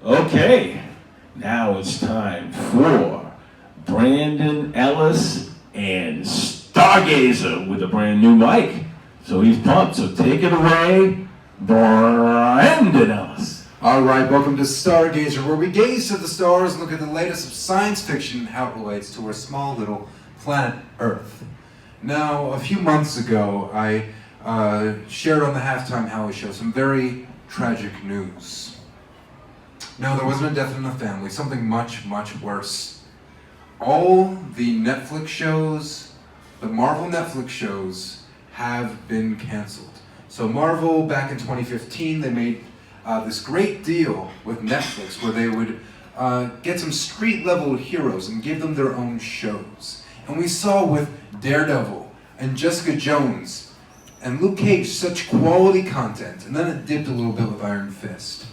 Okay, now it's time for Brandon Ellis and Stargazer with a brand new mic. So he's pumped, so take it away, Brandon Ellis. All right, welcome to Stargazer, where we gaze to the stars and look at the latest of science fiction and how it relates to our small little planet Earth. Now, a few months ago, I shared on the Halftime Howie show some very tragic news. No, there wasn't a death in the family, something much, much worse. All the Netflix shows, the Marvel Netflix shows, have been canceled. So Marvel, back in 2015, they made this great deal with Netflix where they would get some street-level heroes and give them their own shows. And we saw with Daredevil and Jessica Jones and Luke Cage such quality content, and then it dipped a little bit with Iron Fist.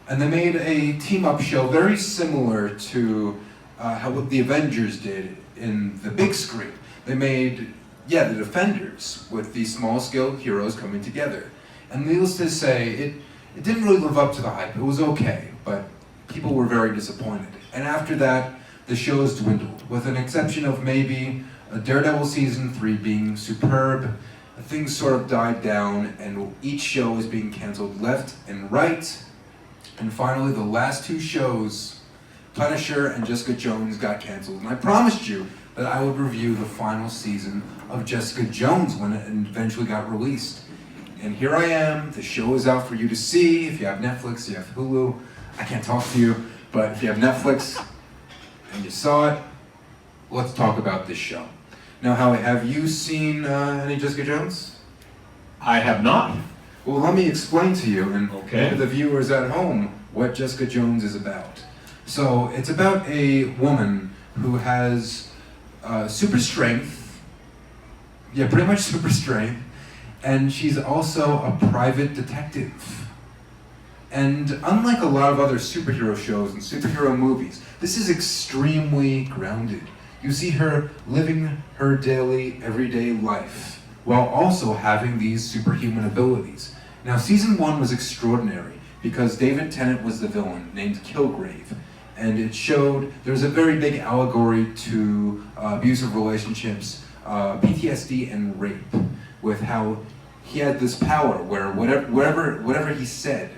And they made a team-up show very similar to what the Avengers did in the big screen. They made, the Defenders, with these small-scale heroes coming together. And needless to say, it didn't really live up to the hype. It was okay, but people were very disappointed. And after that, the shows dwindled, with an exception of maybe Daredevil Season 3 being superb. Things sort of died down, and each show is being canceled left and right. And finally, the last two shows, Punisher and Jessica Jones, got canceled. And I promised you that I would review the final season of Jessica Jones when it eventually got released. And here I am. The show is out for you to see. If you have Netflix, you have Hulu. I can't talk to you, but if you have Netflix and you saw it, let's talk about this show. Now, Howie, have you seen any Jessica Jones? I have not. Well, let me explain to you and Okay. the viewers at home what Jessica Jones is about. So it's about a woman who has super strength, pretty much super strength, and she's also a private detective. And unlike a lot of other superhero shows and superhero movies, this is extremely grounded. You see her living her daily, everyday life, while also having these superhuman abilities. Now, season 1 was extraordinary because David Tennant was the villain, named Kilgrave, and it showed there's a very big allegory to abusive relationships, PTSD, and rape, with how he had this power where whatever he said,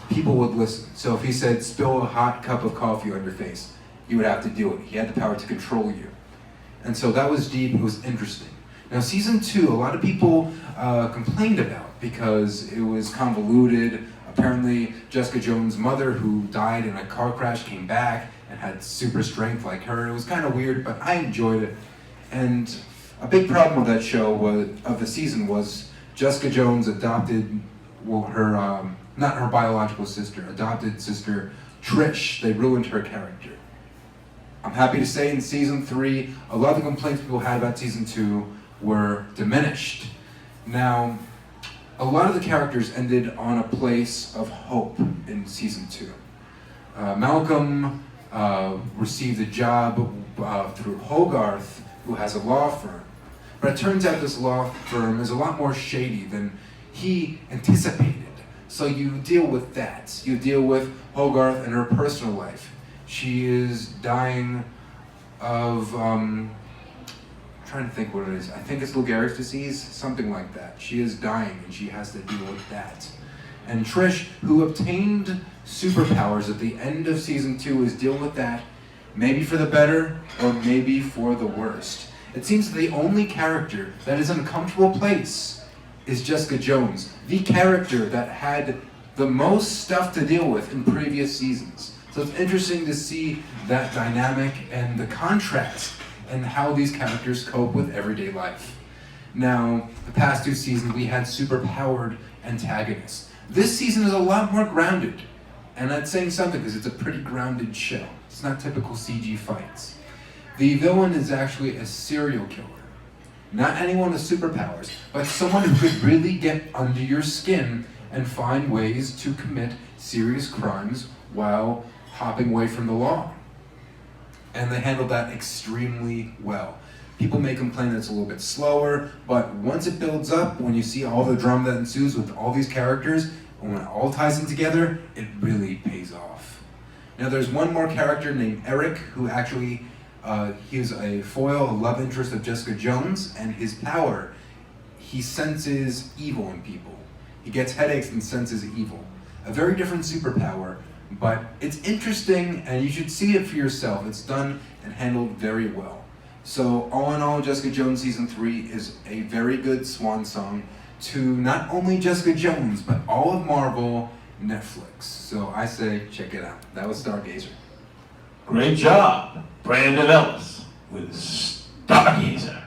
people would listen. So if he said, "Spill a hot cup of coffee on your face," you would have to do it. He had the power to control you. And so that was deep, it was interesting. Now, season 2, a lot of people complained about because it was convoluted. Apparently, Jessica Jones' mother, who died in a car crash, came back and had super strength like her. It was kind of weird, but I enjoyed it. And a big problem with that show of the season was Jessica Jones adopted, not her biological sister, adopted sister Trish. They ruined her character. I'm happy to say in season 3, a lot of the complaints people had about season 2 were diminished. Now, a lot of the characters ended on a place of hope in season 2. Malcolm received a job through Hogarth, who has a law firm. But it turns out this law firm is a lot more shady than he anticipated. So you deal with that. You deal with Hogarth and her personal life. She is dying of, trying to think what it is. I think it's Lou Gehrig's disease, something like that. She is dying and she has to deal with that. And Trish, who obtained superpowers at the end of season 2, is dealing with that, maybe for the better or maybe for the worst. It seems that the only character that is in a comfortable place is Jessica Jones, the character that had the most stuff to deal with in previous seasons. So it's interesting to see that dynamic and the contrast and how these characters cope with everyday life. Now, the past 2 seasons we had super-powered antagonists. This season is a lot more grounded, and that's saying something because it's a pretty grounded show. It's not typical CG fights. The villain is actually a serial killer. Not anyone with superpowers, but someone who could really get under your skin and find ways to commit serious crimes while hopping away from the law. And they handled that extremely well. People may complain that it's a little bit slower, but once it builds up, when you see all the drama that ensues with all these characters, and when it all ties in together, it really pays off. Now there's one more character named Eric who actually, he's a foil, a love interest of Jessica Jones, and his power, he senses evil in people. He gets headaches and senses evil. A very different superpower, but it's interesting and you should see it for yourself. It's done and handled very well. So all in all, Jessica Jones Season 3 is a very good swan song to not only Jessica Jones, but all of Marvel, Netflix. So I say check it out. That was Stargazer. Great job, Brandon Ellis with Stargazer.